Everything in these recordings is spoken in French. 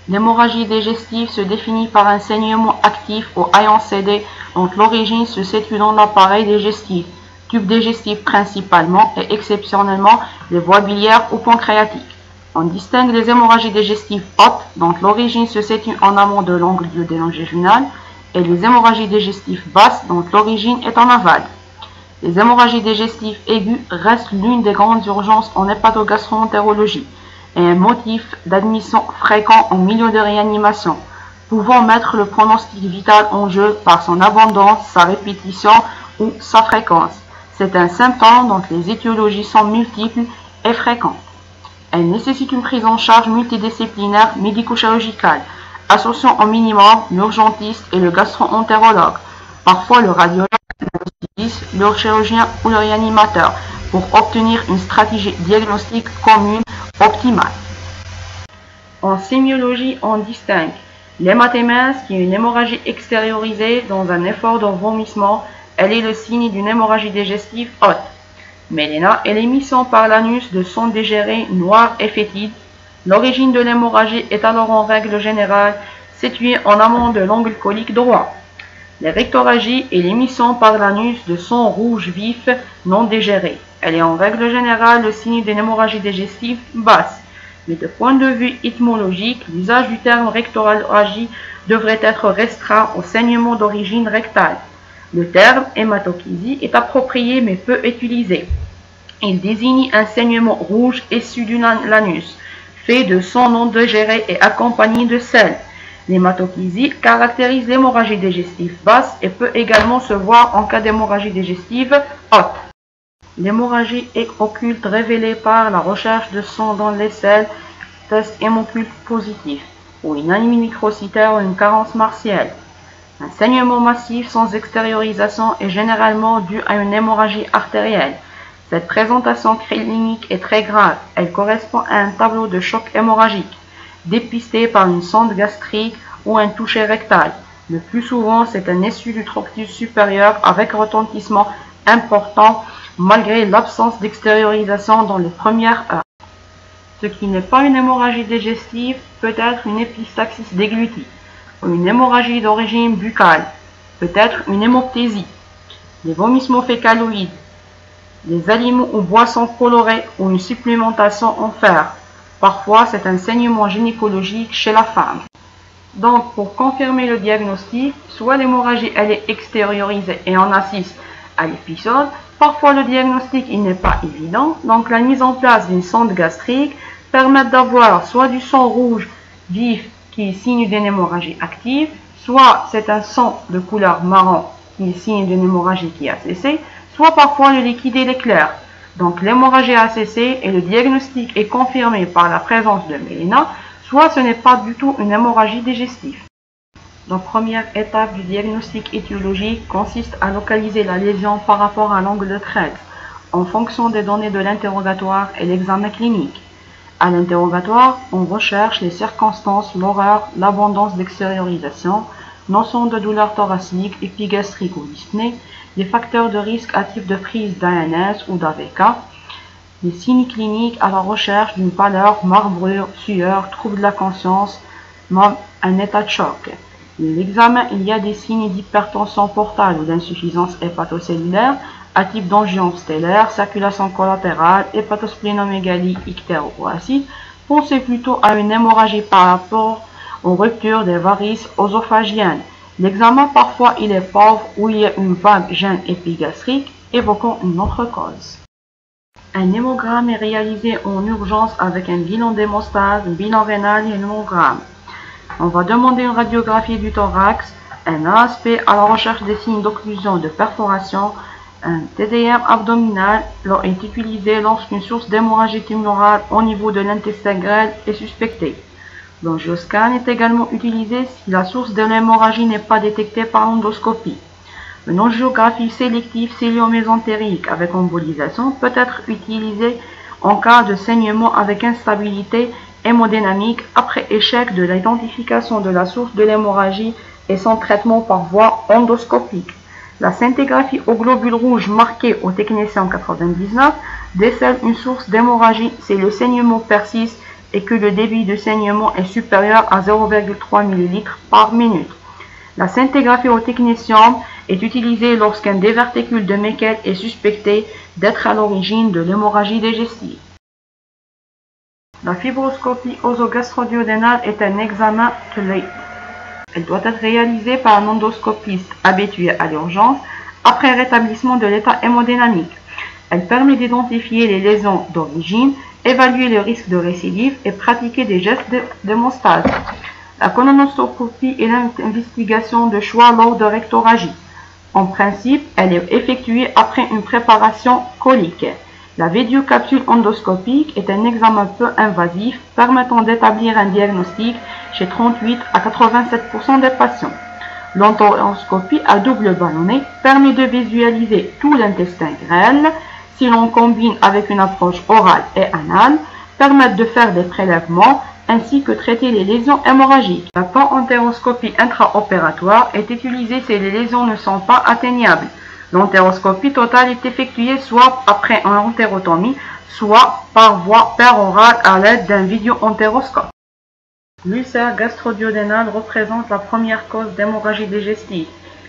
L'hémorragie digestive se définit par un saignement actif au haillon CD dont l'origine se situe dans l'appareil digestif, tube digestif principalement et exceptionnellement les voies biliaires ou pancréatiques. On distingue les hémorragies digestives hautes dont l'origine se situe en amont de l'angle duodéno-jejunal et les hémorragies digestives basses dont l'origine est en aval. Les hémorragies digestives aiguës restent l'une des grandes urgences en hépatogastroentérologie et un motif d'admission fréquent en milieu de réanimation, pouvant mettre le pronostic vital en jeu par son abondance, sa répétition ou sa fréquence. C'est un symptôme dont les étiologies sont multiples et fréquentes. Elle nécessite une prise en charge multidisciplinaire médico-chirurgicale, associant au minimum l'urgentiste et le gastro-entérologue, parfois le radiologue, le chirurgien ou le réanimateur, pour obtenir une stratégie diagnostique commune optimale. En sémiologie, on distingue l'hématémèse, qui est une hémorragie extériorisée dans un effort de vomissement. Elle est le signe d'une hémorragie digestive haute. Méléna est l'émission par l'anus de sang digéré noir et fétide. L'origine de l'hémorragie est alors en règle générale située en amont de l'angle colique droit. La rectorragie est l'émission par l'anus de sang rouge vif non digéré. Elle est en règle générale le signe d'une hémorragie digestive basse. Mais de point de vue étymologique, l'usage du terme rectorragie devrait être restreint au saignement d'origine rectale. Le terme hématochézie est approprié mais peu utilisé. Il désigne un saignement rouge issu de l'anus, fait de sang non digéré et accompagné de sel. L'hématochézie caractérise l'hémorragie digestive basse et peut également se voir en cas d'hémorragie digestive haute. L'hémorragie est occulte révélée par la recherche de sang dans les selles, test hémoculte positif, ou une anémie microcytaire ou une carence martielle. Un saignement massif sans extériorisation est généralement dû à une hémorragie artérielle. Cette présentation clinique est très grave. Elle correspond à un tableau de choc hémorragique, dépisté par une sonde gastrique ou un toucher rectal. Le plus souvent, c'est un issue du tractus supérieur avec retentissement important malgré l'absence d'extériorisation dans les premières heures. Ce qui n'est pas une hémorragie digestive peut être une épistaxis déglutie, ou une hémorragie d'origine buccale, peut-être une hémoptésie, des vomissements fécaloïdes, des aliments ou boissons colorées ou une supplémentation en fer. Parfois, c'est un saignement gynécologique chez la femme. Donc, pour confirmer le diagnostic, soit l'hémorragie elle est extériorisée et on assiste à l'épisode. Parfois, le diagnostic il n'est pas évident. Donc, la mise en place d'une sonde gastrique permet d'avoir soit du sang rouge vif qui est signe d'une hémorragie active, soit c'est un sang de couleur marron qui est signe d'une hémorragie qui a cessé, soit parfois le liquide est clair. Donc, l'hémorragie a cessé et le diagnostic est confirmé par la présence de méléna, soit ce n'est pas du tout une hémorragie digestive. La première étape du diagnostic étiologique consiste à localiser la lésion par rapport à l'angle de traite, en fonction des données de l'interrogatoire et l'examen clinique. À l'interrogatoire, on recherche les circonstances, l'horreur, l'abondance d'extériorisation, notion de douleur thoracique, épigastrique ou dyspnée, les facteurs de risque à type de prise d'ANS ou d'AVK, les signes cliniques à la recherche d'une pâleur, marbrure, sueur, trouble de la conscience, un état de choc. L'examen, il y a des signes d'hypertension portale ou d'insuffisance hépatocellulaire à type d'angiome stellaire, circulation collatérale, hépatosplénomégalie, ictéro-acide. Pensez plutôt à une hémorragie par rapport aux ruptures des varices œsophagiennes. L'examen, parfois, il est pauvre ou il y a une vague gêne épigastrique, évoquant une autre cause. Un hémogramme est réalisé en urgence avec un bilan d'hémostase, un bilan rénal et un hémogramme. On va demander une radiographie du thorax, un ASP à la recherche des signes d'occlusion de perforation, un TDM abdominal est utilisé lorsqu'une source d'hémorragie tumorale au niveau de l'intestin grêle est suspectée. L'angioscan est également utilisé si la source de l'hémorragie n'est pas détectée par endoscopie. Une angiographie sélective cœliomésentérique avec embolisation peut être utilisée en cas de saignement avec instabilité hémodynamique après échec de l'identification de la source de l'hémorragie et son traitement par voie endoscopique. La scintigraphie au globule rouge marquée au technicien 99 décèle une source d'hémorragie si le saignement persiste et que le débit de saignement est supérieur à 0,3 ml par minute. La scintigraphie au technétium est utilisée lorsqu'un diverticule de Meckel est suspecté d'être à l'origine de l'hémorragie digestive. La fibroscopie œsogastro-duodénale est un examen clé. Elle doit être réalisée par un endoscopiste habitué à l'urgence après rétablissement de l'état hémodynamique. Elle permet d'identifier les lésions d'origine, évaluer le risque de récidive et pratiquer des gestes d'hémostase. La colonoscopie est l'investigation de choix lors de rectorragie. En principe, elle est effectuée après une préparation colique. La vidéocapsule endoscopique est un examen peu invasif permettant d'établir un diagnostic chez 38 à 87% des patients. L'enteroscopie à double ballonnet permet de visualiser tout l'intestin grêle. Si l'on combine avec une approche orale et anale, permettent de faire des prélèvements ainsi que traiter les lésions hémorragiques. La pan-entéroscopie intraopératoire est utilisée si les lésions ne sont pas atteignables. L'entéroscopie totale est effectuée soit après une entérotomie, soit par voie pérorale à l'aide d'un vidéo-entéroscope. L'ulcère gastro-duodénal représente la première cause d'hémorragie digestive.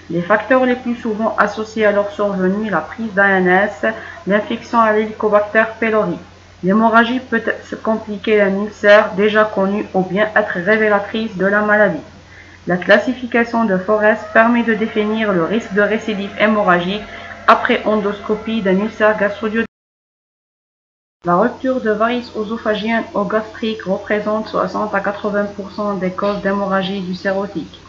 Les facteurs les plus souvent associés à leur survenue, la prise d'ANS, l'infection à l'Helicobacter pylori. L'hémorragie peut se compliquer d'un ulcère déjà connu ou bien être révélatrice de la maladie. La classification de Forest permet de définir le risque de récidive hémorragique après endoscopie d'un ulcère gastro-duodénal. La rupture de varices œsophagiennes ou gastriques représente 60 à 80% des causes d'hémorragie ulcérotique.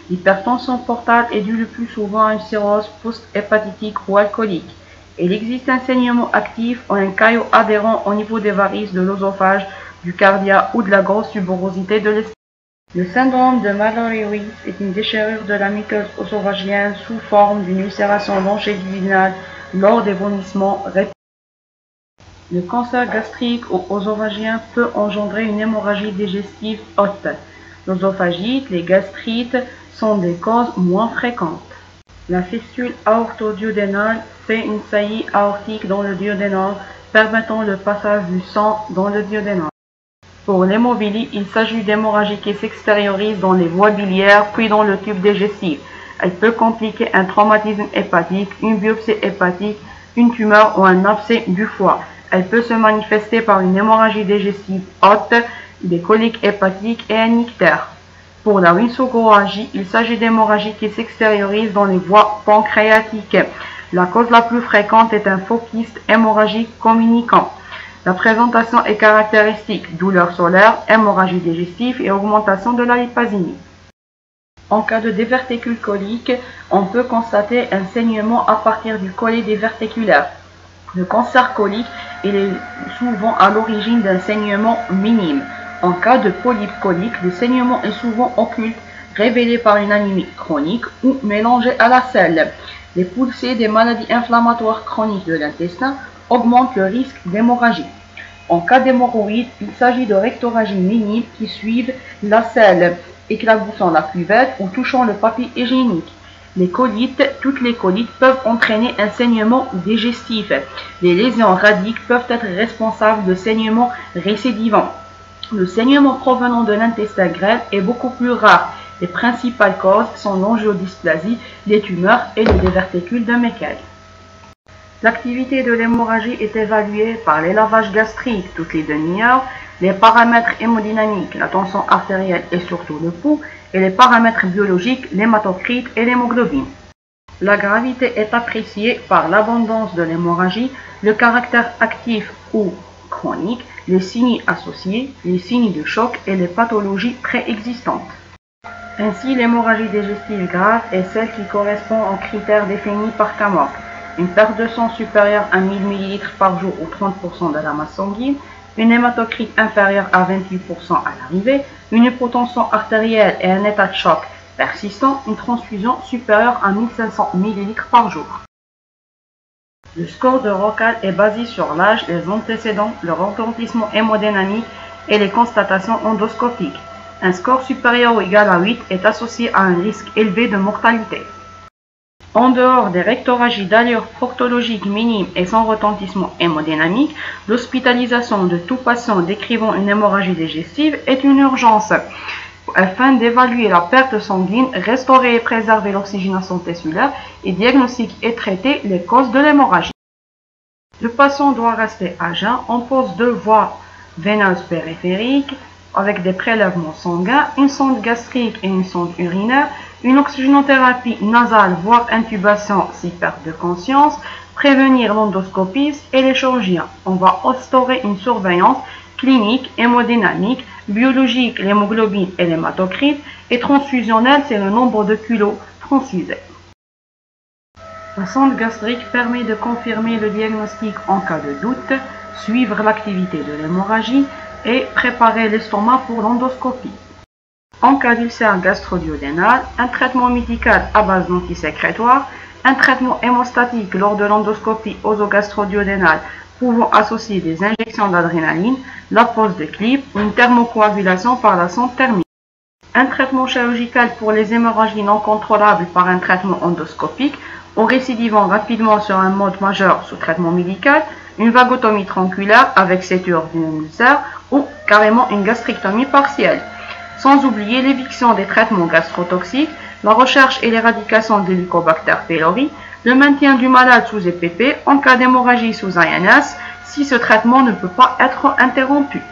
L'hypertension portale est due le plus souvent à une cirrhose post-hépatique ou alcoolique. Il existe un saignement actif ou un caillot adhérent au niveau des varices de l'œsophage, du cardia ou de la grosse tuberosité de l'estomac. Le syndrome de Mallory-Weiss est une déchirure de la muqueuse œsophagienne sous forme d'une ulcération longitudinale lors des vomissements répétés. Le cancer gastrique ou œsophagien peut engendrer une hémorragie digestive haute. L'œsophagite, les gastrites sont des causes moins fréquentes. La fistule aorto-duodénale fait une saillie aortique dans le duodénum, permettant le passage du sang dans le duodénum. Pour l'hémophilie, il s'agit d'hémorragie qui s'extériorise dans les voies biliaires puis dans le tube digestif. Elle peut compliquer un traumatisme hépatique, une biopsie hépatique, une tumeur ou un abcès du foie. Elle peut se manifester par une hémorragie digestive haute, des coliques hépatiques et un ictère. Pour la rhinogorragie, il s'agit d'hémorragie qui s'extériorise dans les voies pancréatiques. La cause la plus fréquente est un faux kyste hémorragique communicant. La présentation est caractéristique, douleur solaire, hémorragie digestive et augmentation de la lipasémie. En cas de diverticule colique, on peut constater un saignement à partir du collet diverticulaire. Le cancer colique est souvent à l'origine d'un saignement minime. En cas de polype colique, le saignement est souvent occulte, révélé par une anémie chronique ou mélangé à la selle. Les poussées des maladies inflammatoires chroniques de l'intestin augmentent le risque d'hémorragie. En cas d'hémorroïde, il s'agit de rectorragie minime qui suivent la selle, éclaboussant la cuvette ou touchant le papier hygiénique. Les colites, toutes les colites peuvent entraîner un saignement digestif. Les lésions radiques peuvent être responsables de saignements récidivants. Le saignement provenant de l'intestin grêle est beaucoup plus rare. Les principales causes sont l'angiodysplasie, les tumeurs et les diverticules de Meckel. L'activité de l'hémorragie est évaluée par les lavages gastriques toutes les demi-heures, les paramètres hémodynamiques, la tension artérielle et surtout le pouls, et les paramètres biologiques, l'hématocrit et l'hémoglobine. La gravité est appréciée par l'abondance de l'hémorragie, le caractère actif ou chronique, les signes associés, les signes de choc et les pathologies préexistantes. Ainsi, l'hémorragie digestive grave est celle qui correspond aux critères définis par Camork. Une perte de sang supérieure à 1000 ml par jour ou 30% de la masse sanguine, une hématocrite inférieure à 28% à l'arrivée, une hypotension artérielle et un état de choc persistant, une transfusion supérieure à 1500 ml par jour. Le score de Rockall est basé sur l'âge, les antécédents, le retentissement hémodynamique et les constatations endoscopiques. Un score supérieur ou égal à 8 est associé à un risque élevé de mortalité. En dehors des rectoragies d'allure proctologique minime et sans retentissement hémodynamique, l'hospitalisation de tout patient décrivant une hémorragie digestive est une urgence afin d'évaluer la perte sanguine, restaurer et préserver l'oxygénation tissulaire et diagnostiquer et traiter les causes de l'hémorragie. Le patient doit rester à jeun en pose de voie veineuse périphérique avec des prélèvements sanguins, une sonde gastrique et une sonde urinaire, une oxygénothérapie nasale voire intubation si perte de conscience, prévenir l'endoscopisme et les chirurgiens. On va instaurer une surveillance clinique, hémodynamique, biologique, l'hémoglobine et l'hématocrite, et transfusionnelle, c'est le nombre de kilos transfusés. La sonde gastrique permet de confirmer le diagnostic en cas de doute, suivre l'activité de l'hémorragie et préparer l'estomac pour l'endoscopie. En cas d'ulcère gastro-duodénal, un traitement médical à base d'antisécrétoires, un traitement hémostatique lors de l'endoscopie oso-gastro-duodénale pouvant associer des injections d'adrénaline, la pose de clip ou une thermocoagulation par la sonde thermique. Un traitement chirurgical pour les hémorragies non contrôlables par un traitement endoscopique ou récidivant rapidement sur un mode majeur sous traitement médical, une vagotomie tronculaire avec séture d'une ulcère ou carrément une gastrectomie partielle. Sans oublier l'éviction des traitements gastrotoxiques, la recherche et l'éradication de l'Helicobacter pylori, le maintien du malade sous EPP en cas d'hémorragie sous INS si ce traitement ne peut pas être interrompu.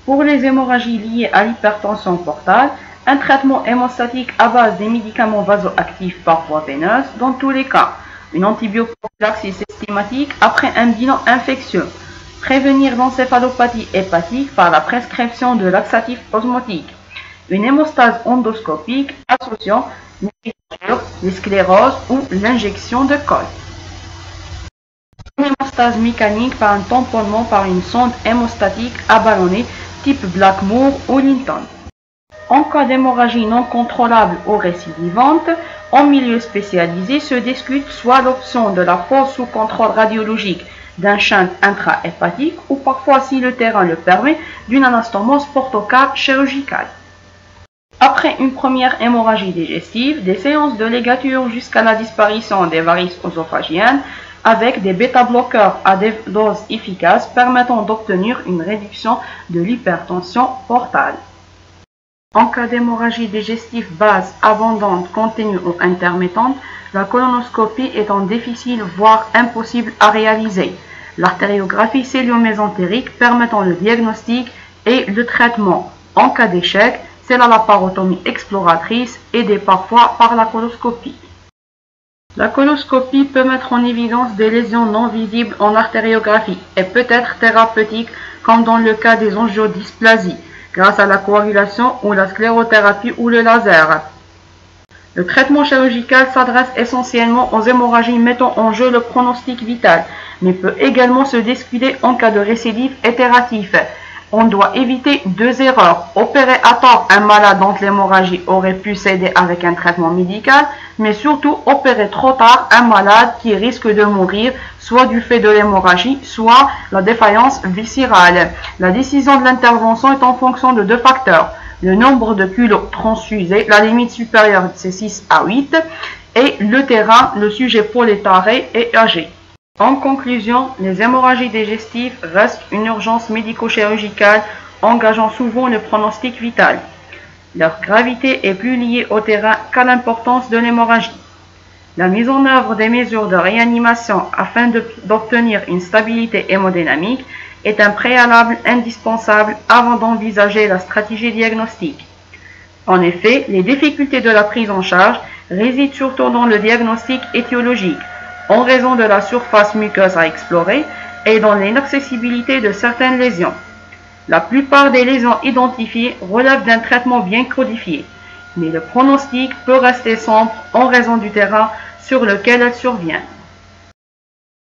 Pour les hémorragies liées à l'hypertension portale, un traitement hémostatique à base des médicaments vasoactifs par voie veineuse dans tous les cas, une antibioprophylaxie systématique après un bilan infectieux, prévenir l'encéphalopathie hépatique par la prescription de laxatifs osmotiques, une hémostase endoscopique associant les scléroses ou l'injection de colle. Une hémostase mécanique par un tamponnement par une sonde hémostatique aballonnée type Blackmore ou Linton. En cas d'hémorragie non contrôlable ou récidivante, en milieu spécialisé se discute soit l'option de la pose sous contrôle radiologique d'un shunt intrahépatique ou parfois, si le terrain le permet, d'une anastomose portocave chirurgicale. Après une première hémorragie digestive, des séances de ligature jusqu'à la disparition des varices œsophagiennes avec des bêta-bloqueurs à des doses efficaces permettant d'obtenir une réduction de l'hypertension portale. En cas d'hémorragie digestive basse, abondante, continue ou intermittente, la colonoscopie étant difficile voire impossible à réaliser. L'artériographie cœlio-mésentérique permettant le diagnostic et le traitement. En cas d'échec, c'est la laparotomie exploratrice aidée parfois par la coloscopie. La coloscopie peut mettre en évidence des lésions non visibles en artériographie et peut être thérapeutique comme dans le cas des angiodysplasies, grâce à la coagulation ou la sclérothérapie ou le laser. Le traitement chirurgical s'adresse essentiellement aux hémorragies mettant en jeu le pronostic vital, mais peut également se discuter en cas de récidive itératif. On doit éviter deux erreurs. Opérer à tort un malade dont l'hémorragie aurait pu céder avec un traitement médical, mais surtout opérer trop tard un malade qui risque de mourir, soit du fait de l'hémorragie, soit la défaillance viscérale. La décision de l'intervention est en fonction de deux facteurs. Le nombre de kilos transfusés, la limite supérieure c'est 6 à 8, et le terrain, le sujet polytaré et âgé. En conclusion, les hémorragies digestives restent une urgence médico-chirurgicale engageant souvent le pronostic vital. Leur gravité est plus liée au terrain qu'à l'importance de l'hémorragie. La mise en œuvre des mesures de réanimation afin d'obtenir une stabilité hémodynamique est un préalable indispensable avant d'envisager la stratégie diagnostique. En effet, les difficultés de la prise en charge résident surtout dans le diagnostic étiologique, en raison de la surface muqueuse à explorer et dans l'inaccessibilité de certaines lésions. La plupart des lésions identifiées relèvent d'un traitement bien codifié, mais le pronostic peut rester sombre en raison du terrain sur lequel elles surviennent.